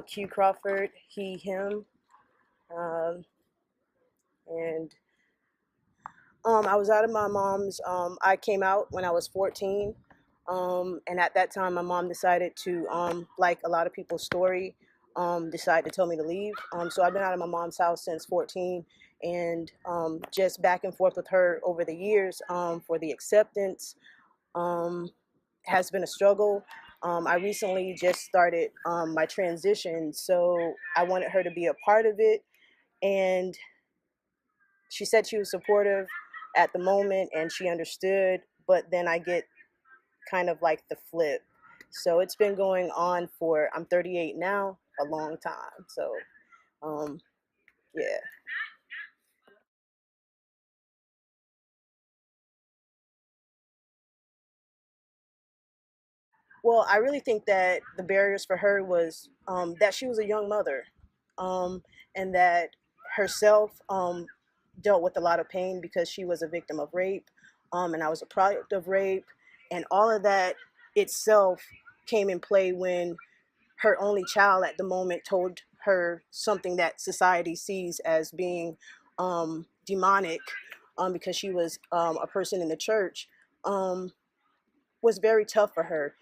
Q Crawford, he, him. Um, and I was out of my mom's. I came out when I was 14. And at that time, my mom decided to, like a lot of people's story, decide to tell me to leave. So I've been out of my mom's house since 14, and just back and forth with her over the years for the acceptance has been a struggle. I recently just started my transition, so I wanted her to be a part of it. And she said she was supportive at the moment and she understood, but then I get kind of like the flip. So it's been going on for, I'm 38 now, a long time. So, um, yeah. Well, I really think that the barriers for her was that she was a young mother, um, and that herself dealt with a lot of pain because she was a victim of rape, and I was a product of rape, and all of that itself came in play when her only child at the moment told her something that society sees as being demonic, because she was a person in the church. Was very tough for her,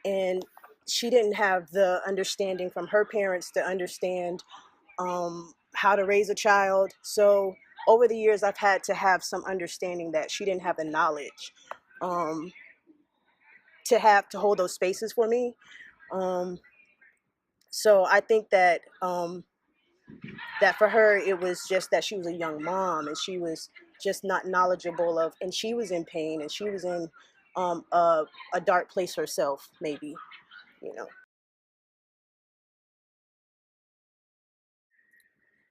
and she didn't have the understanding from her parents to understand how to raise a child. So over the years, I've had to have some understanding that she didn't have the knowledge um, to have to hold those spaces for me. Um, so I think that that for her it was just that she was a young mom and she was just not knowledgeable of, and she was in pain and she was in a dark place herself, maybe, you know.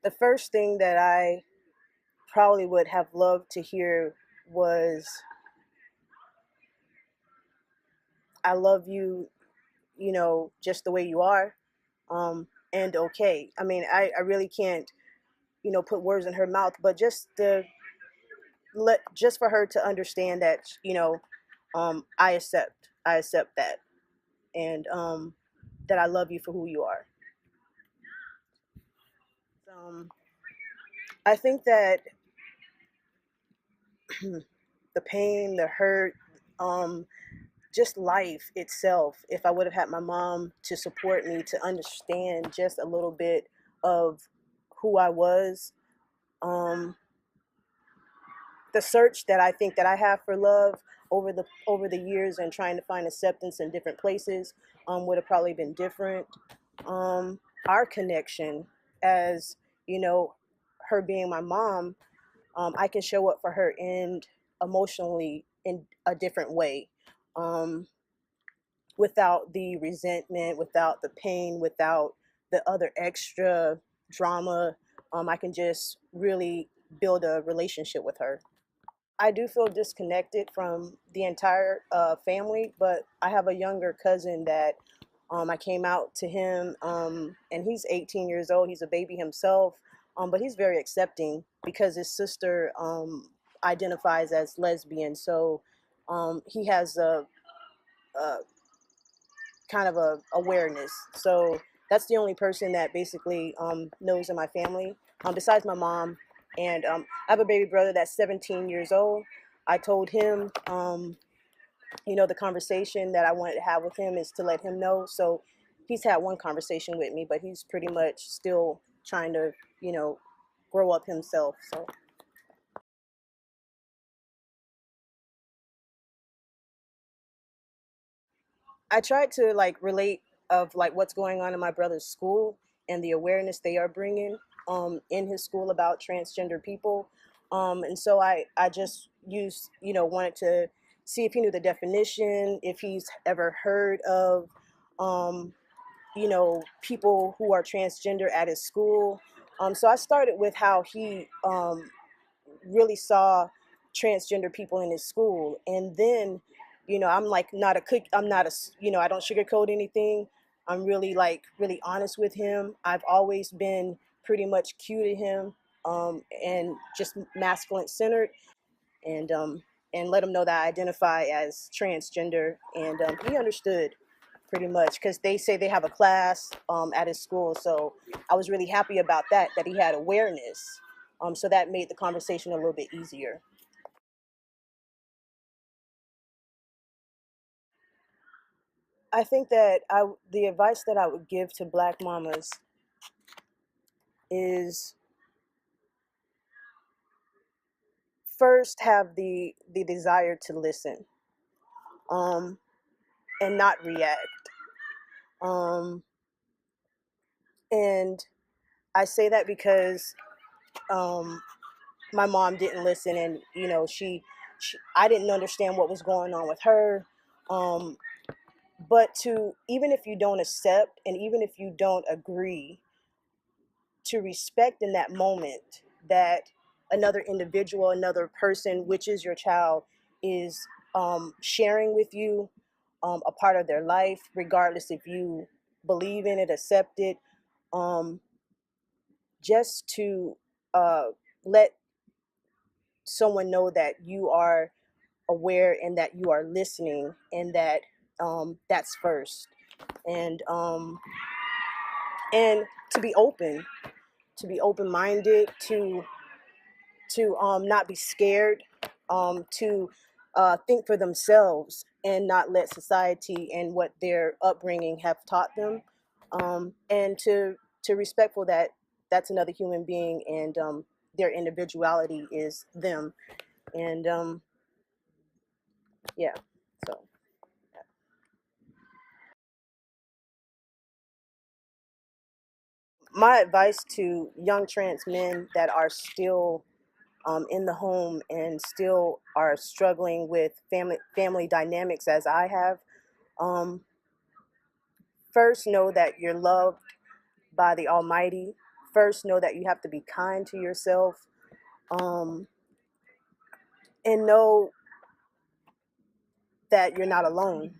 The first thing that I probably would have loved to hear was, I love you, just the way you are, and okay. I mean, I really can't, put words in her mouth, but just for her to understand that, I accept that, and that I love you for who you are. Um, I think that the pain, the hurt, um, just life itself, if I would have had my mom to support me to understand just a little bit of who I was, um, the search that I think that I have for love over the years and trying to find acceptance in different places would have probably been different. Our connection, as you know, her being my mom, I can show up for her and emotionally in a different way, um, without the resentment, without the pain, without the other extra drama. I can just really build a relationship with her. I do feel disconnected from the entire family, but I have a younger cousin that I came out to him, and he's 18 years old. He's a baby himself, but he's very accepting because his sister identifies as lesbian. So he has a kind of a awareness. So that's the only person that basically knows in my family, besides my mom. And I have a baby brother that's 17 years old. I told him, the conversation that I wanted to have with him is to let him know. So he's had one conversation with me, but he's pretty much still trying to, you know, grow up himself. So I tried to like relate of like what's going on in my brother's school and the awareness they are bringing in his school about transgender people. And so I just used, wanted to see if he knew the definition, if he's ever heard of um, people who are transgender at his school. So I started with how he really saw transgender people in his school, and then, I'm like not a cook. I'm not a, I don't sugarcoat anything. I'm really like really honest with him. I've always been pretty much cute to him, and just masculine centered, and let him know that I identify as transgender, and he understood. pretty much, because they say they have a class at his school. So I was really happy about that, that he had awareness. So that made the conversation a little bit easier. I think that the advice that I would give to Black mamas is, first, have the desire to listen, um, and not react. Um, and I say that because um, my mom didn't listen, and she I didn't understand what was going on with her. Um, but to, even if you don't accept and even if you don't agree, to respect in that moment that another individual, another person, which is your child, is sharing with you a part of their life, regardless if you believe in it, accept it. Um, just to uh, let someone know that you are aware and that you are listening, and that that's first. And um, and to be open, to be open-minded, to not be scared, to think for themselves and not let society and what their upbringing have taught them, and to respectful that that's another human being, and their individuality is them. And yeah, so my advice to young trans men that are still in the home and still are struggling with family dynamics as I have, um, first, know that you're loved by the Almighty. First, know that you have to be kind to yourself, um, and know that you're not alone,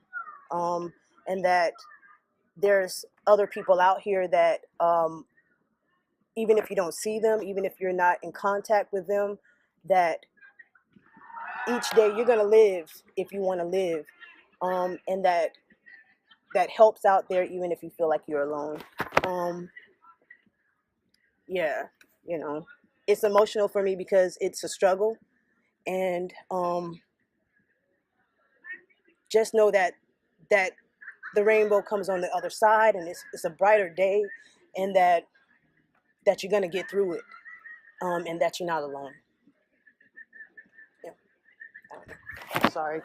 and that there's other people out here that, even if you don't see them, even if you're not in contact with them, that each day you're going to live if you want to live, and that helps out there even if you feel like you're alone. Um, yeah, you know, it's emotional for me because it's a struggle, and just know that the rainbow comes on the other side, and it's a brighter day, and that you're gonna get through it, and that you're not alone. Yeah. Sorry.